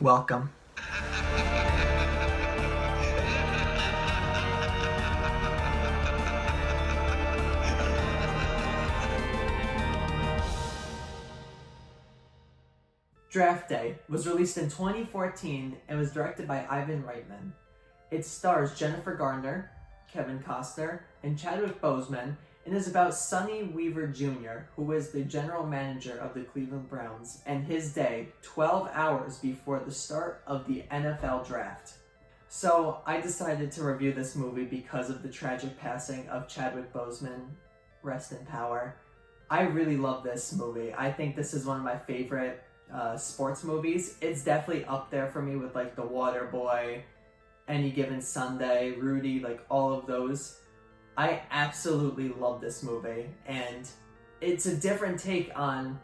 Welcome. Draft Day was released in 2014 and was directed by Ivan Reitman. It stars Jennifer Garner, Kevin Costner, and Chadwick Boseman, and is about Sonny Weaver Jr., who is the general manager of the Cleveland Browns, and his day 12 hours before the start of the NFL Draft. So I decided to review this movie because of the tragic passing of Chadwick Boseman. Rest in power. I really love this movie. I think this is one of my favorite sports movies. It's definitely up there for me with like The Waterboy, Any Given Sunday, Rudy, like all of those. I absolutely love this movie, and it's a different take on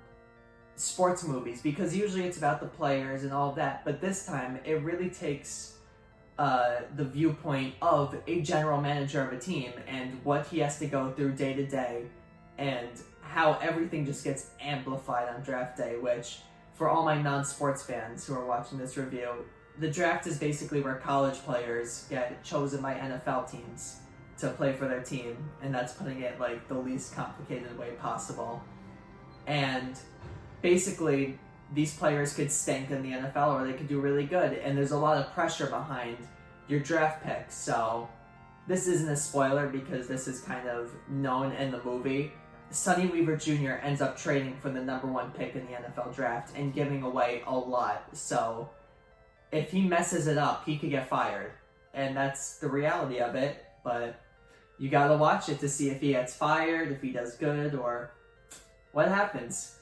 sports movies because usually it's about the players and all of that, but this time it really takes the viewpoint of a general manager of a team and what he has to go through day to day, and how everything just gets amplified on draft day, which for all my non-sports fans who are watching this review, the draft is basically where college players get chosen by NFL teams to play for their team, and that's putting it like the least complicated way possible. And basically, these players could stink in the NFL or they could do really good, and there's a lot of pressure behind your draft pick. So this isn't a spoiler because this is kind of known in the movie. Sonny Weaver Jr. ends up trading for the number one pick in the NFL draft and giving away a lot. So if he messes it up, he could get fired. And that's the reality of it. But you gotta watch it to see if he gets fired, if he does good, or what happens.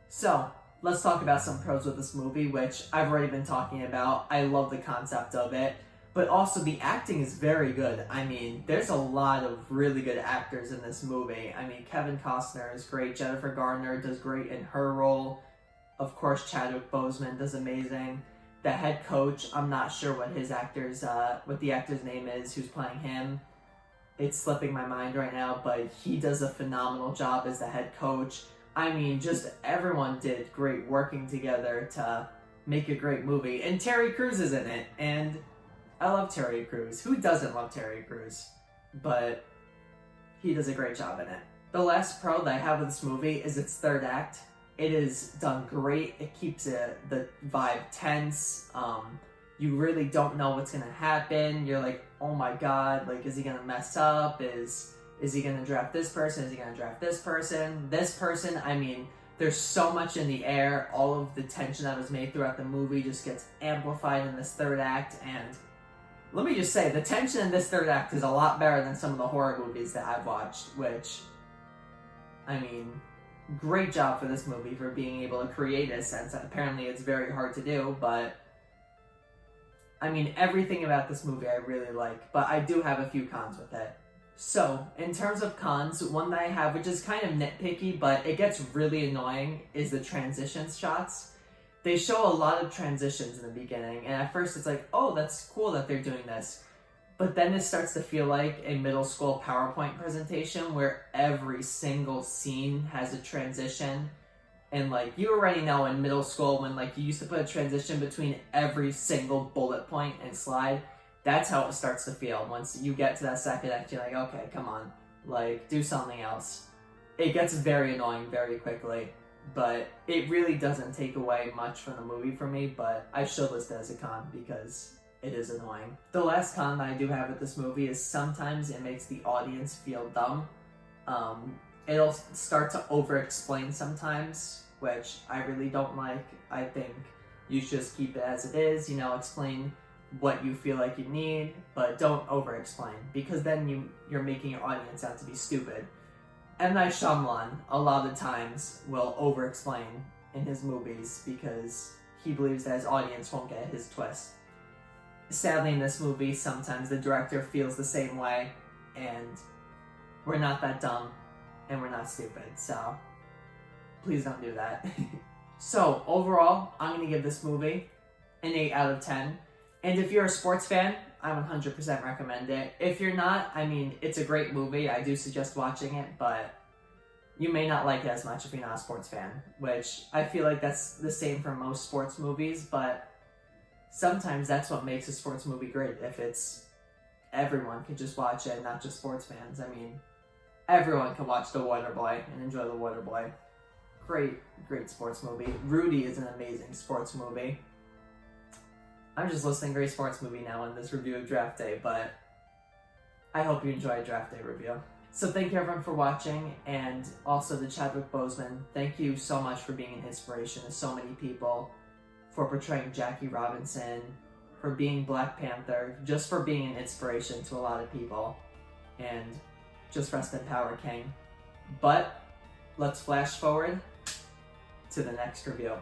So let's talk about some pros with this movie, which I've already been talking about. I love the concept of it. But also the acting is very good. I mean, there's a lot of really good actors in this movie. I mean, Kevin Costner is great. Jennifer Garner does great in her role. Of course, Chadwick Boseman does amazing. The head coach, I'm not sure what the actor's name is who's playing him. It's slipping my mind right now, but he does a phenomenal job as the head coach. I mean, just everyone did great working together to make a great movie. And Terry Crews is in it, and I love Terry Crews. Who doesn't love Terry Crews? But he does a great job in it. The last pro that I have with this movie is its third act. It is done great. It keeps the vibe tense. You really don't know what's gonna happen. You're like, oh my god, like, is he gonna mess up? Is he gonna draft this person? Is he gonna draft this person? This person, I mean, there's so much in the air. All of the tension that was made throughout the movie just gets amplified in this third act, and let me just say, the tension in this third act is a lot better than some of the horror movies that I've watched, which, I mean, great job for this movie for being able to create a sense. Apparently it's very hard to do, but I mean, everything about this movie I really like, but I do have a few cons with it. So, in terms of cons, one that I have, which is kind of nitpicky, but it gets really annoying, is the transitions shots. They show a lot of transitions in the beginning, and at first it's like, oh, that's cool that they're doing this. But then it starts to feel like a middle school PowerPoint presentation where every single scene has a transition. And like, you already know in middle school when like you used to put a transition between every single bullet point and slide, that's how it starts to feel. Once you get to that second act, you're like, okay, come on, like, do something else. It gets very annoying very quickly. But it really doesn't take away much from the movie for me, but I should list it as a con because it is annoying. The last con that I do have with this movie is sometimes it makes the audience feel dumb. It'll start to over-explain sometimes, which I really don't like. I think you should just keep it as it is, explain what you feel like you need, but don't over-explain, because then you're making your audience out to be stupid. M. Night Shyamalan, a lot of the times, will over-explain in his movies because he believes that his audience won't get his twist. Sadly, in this movie, sometimes the director feels the same way, and we're not that dumb, and we're not stupid, so please don't do that. So, overall, I'm going to give this movie an 8 out of 10, and if you're a sports fan, I 100% recommend it. If you're not, I mean, it's a great movie. I do suggest watching it, but you may not like it as much if you're not a sports fan, which I feel like that's the same for most sports movies, but sometimes that's what makes a sports movie great. If it's everyone can just watch it, not just sports fans. I mean, everyone can watch The Waterboy and enjoy The Waterboy. Great sports movie. Rudy is an amazing sports movie. I'm just listing great sports movie now in this review of Draft Day, but I hope you enjoyed Draft Day review. So thank you everyone for watching, and also to Chadwick Boseman, thank you so much for being an inspiration to so many people, for portraying Jackie Robinson, for being Black Panther, just for being an inspiration to a lot of people, and just rest in power, King. But let's flash forward to the next review.